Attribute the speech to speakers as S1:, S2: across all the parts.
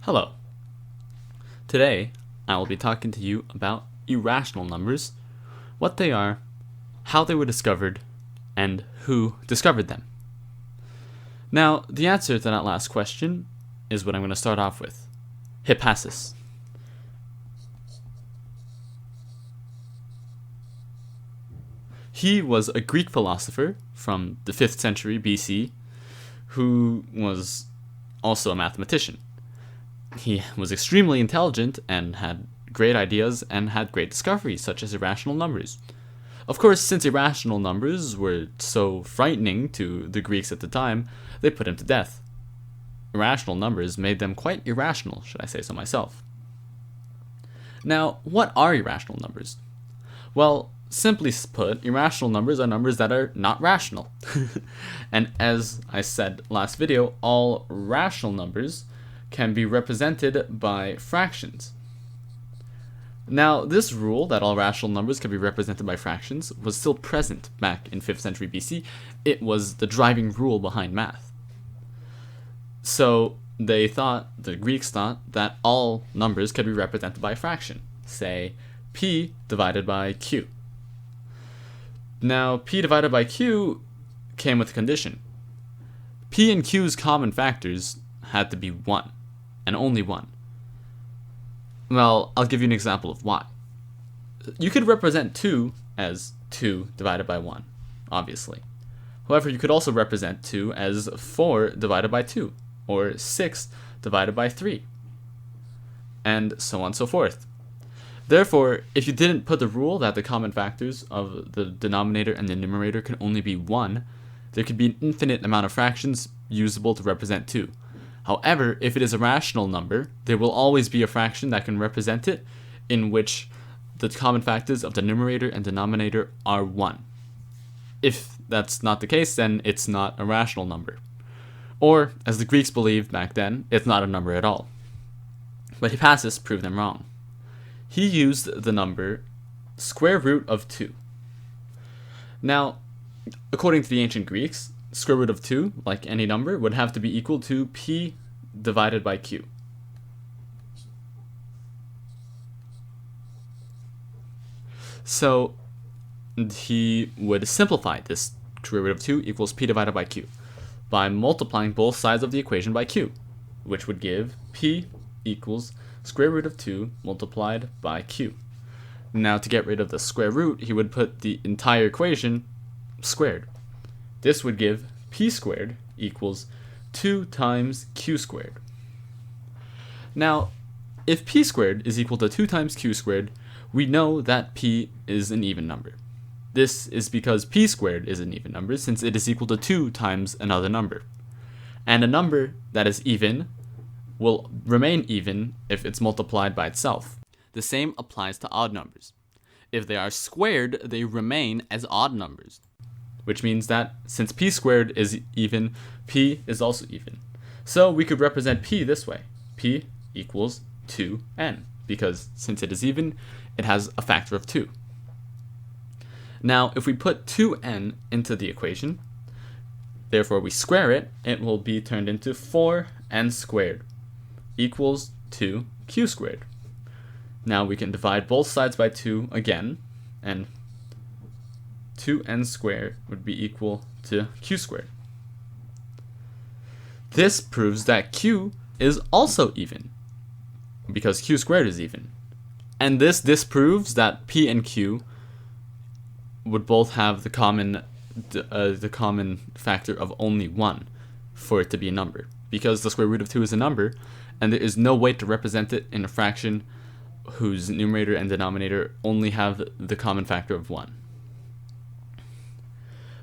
S1: Hello. Today, I will be talking to you about irrational numbers, what they are, how they were discovered, and who discovered them. Now, the answer to that last question is what I'm going to start off with. Hypasis. He was a Greek philosopher from the 5th century BC who was also a mathematician. He was extremely intelligent and had great ideas and had great discoveries, such as irrational numbers. Of course, since irrational numbers were so frightening to the Greeks at the time, they put him to death. Irrational numbers made them quite irrational, should I say so myself. Now, what are irrational numbers? Well, simply put, irrational numbers are numbers that are not rational. And as I said last video, all rational numbers can be represented by fractions. Now, this rule that all rational numbers can be represented by fractions was still present back in 5th century BC. It was the driving rule behind math. So the Greeks thought that all numbers could be represented by a fraction, say p divided by q. Now, p divided by q came with a condition. P and q's common factors had to be 1, and only 1. Well, I'll give you an example of why. You could represent 2 as 2 divided by 1, obviously. However, you could also represent 2 as 4 divided by 2, or 6 divided by 3, and so on and so forth. Therefore, if you didn't put the rule that the common factors of the denominator and the numerator can only be 1, there could be an infinite amount of fractions usable to represent 2. However, if it is a rational number, there will always be a fraction that can represent it in which the common factors of the numerator and denominator are 1. If that's not the case, then it's not a rational number. Or, as the Greeks believed back then, it's not a number at all. But Hypasis proved them wrong. He used the number square root of 2. Now, according to the ancient Greeks, square root of 2, like any number, would have to be equal to p divided by q. So he would simplify this square root of 2 equals p divided by q by multiplying both sides of the equation by q, which would give p equals square root of 2 multiplied by q. Now, to get rid of the square root, he would put the entire equation squared. This would give p squared equals 2 times q squared. Now, if p squared is equal to 2 times q squared, we know that p is an even number. This is because p squared is an even number since it is equal to 2 times another number. And a number that is even will remain even if it's multiplied by itself. The same applies to odd numbers. If they are squared, they remain as odd numbers, which means that since p squared is even, p is also even. So we could represent p this way. P equals 2n, because since it is even, it has a factor of 2. Now, if we put 2n into the equation, therefore we square it, it will be turned into 4n squared equals 2q squared. Now we can divide both sides by 2 again, and 2n squared would be equal to q squared. This proves that q is also even, because q squared is even. And this disproves that p and q would both have the common factor of only 1 for it to be a number, because the square root of 2 is a number, and there is no way to represent it in a fraction whose numerator and denominator only have the common factor of 1.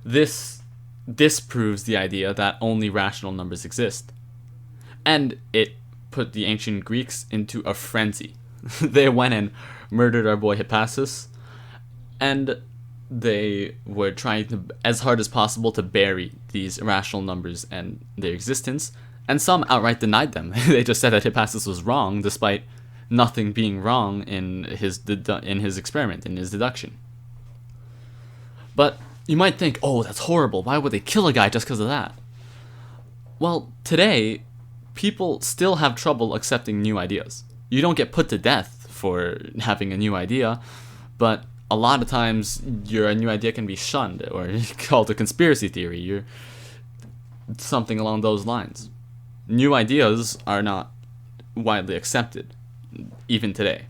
S1: This disproves the idea that only rational numbers exist. And it put the ancient Greeks into a frenzy. They went and murdered our boy Hypasis, and they were trying to, as hard as possible, to bury these irrational numbers and their existence, and some outright denied them. They just said that Hypasis was wrong, despite nothing being wrong in his experiment, in his deduction. But you might think, oh, that's horrible. Why would they kill a guy just because of that? Well, today, people still have trouble accepting new ideas. You don't get put to death for having a new idea, but a lot of times your new idea can be shunned or called a conspiracy theory or something along those lines. New ideas are not widely accepted, even today.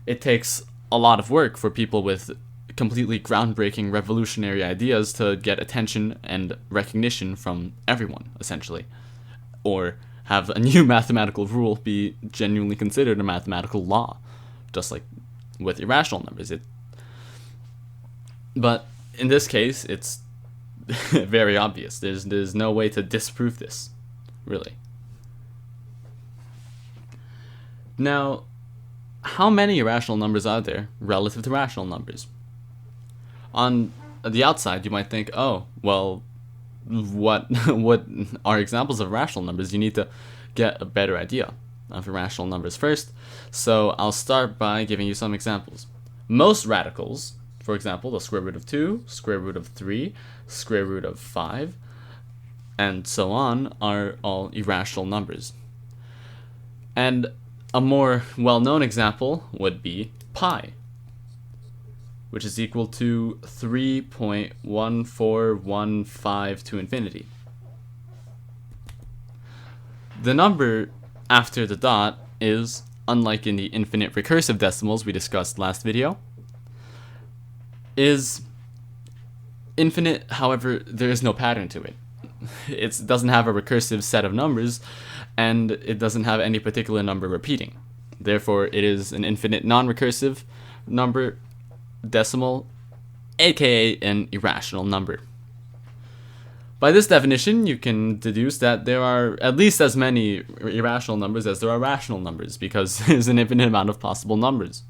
S1: It takes a lot of work for people with completely groundbreaking, revolutionary ideas to get attention and recognition from everyone, essentially. Or have a new mathematical rule be genuinely considered a mathematical law, just like with irrational numbers. But in this case, it's very obvious. There's no way to disprove this, really. Now, how many irrational numbers are there relative to rational numbers? On the outside, you might think, oh, well, what are examples of rational numbers? You need to get a better idea of irrational numbers first. So I'll start by giving you some examples. Most radicals, for example, the square root of 2, square root of 3, square root of 5, and so on, are all irrational numbers. And a more well-known example would be pi, which is equal to 3.1415 to infinity. The number after the dot is, unlike in the infinite recursive decimals we discussed last video, is infinite. However, there is no pattern to it. It doesn't have a recursive set of numbers, and it doesn't have any particular number repeating. Therefore, it is an infinite non-recursive number decimal, aka an irrational number. By this definition, you can deduce that there are at least as many irrational numbers as there are rational numbers, because there's an infinite amount of possible numbers.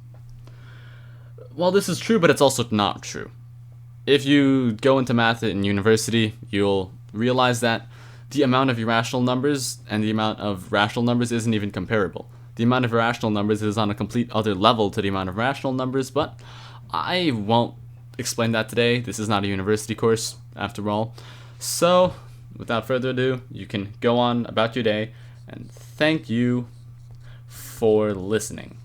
S1: Well, this is true, but it's also not true. If you go into math in university, you'll realize that the amount of irrational numbers and the amount of rational numbers isn't even comparable. The amount of irrational numbers is on a complete other level to the amount of rational numbers, but I won't explain that today. This is not a university course, after all. So, without further ado, you can go on about your day, and thank you for listening.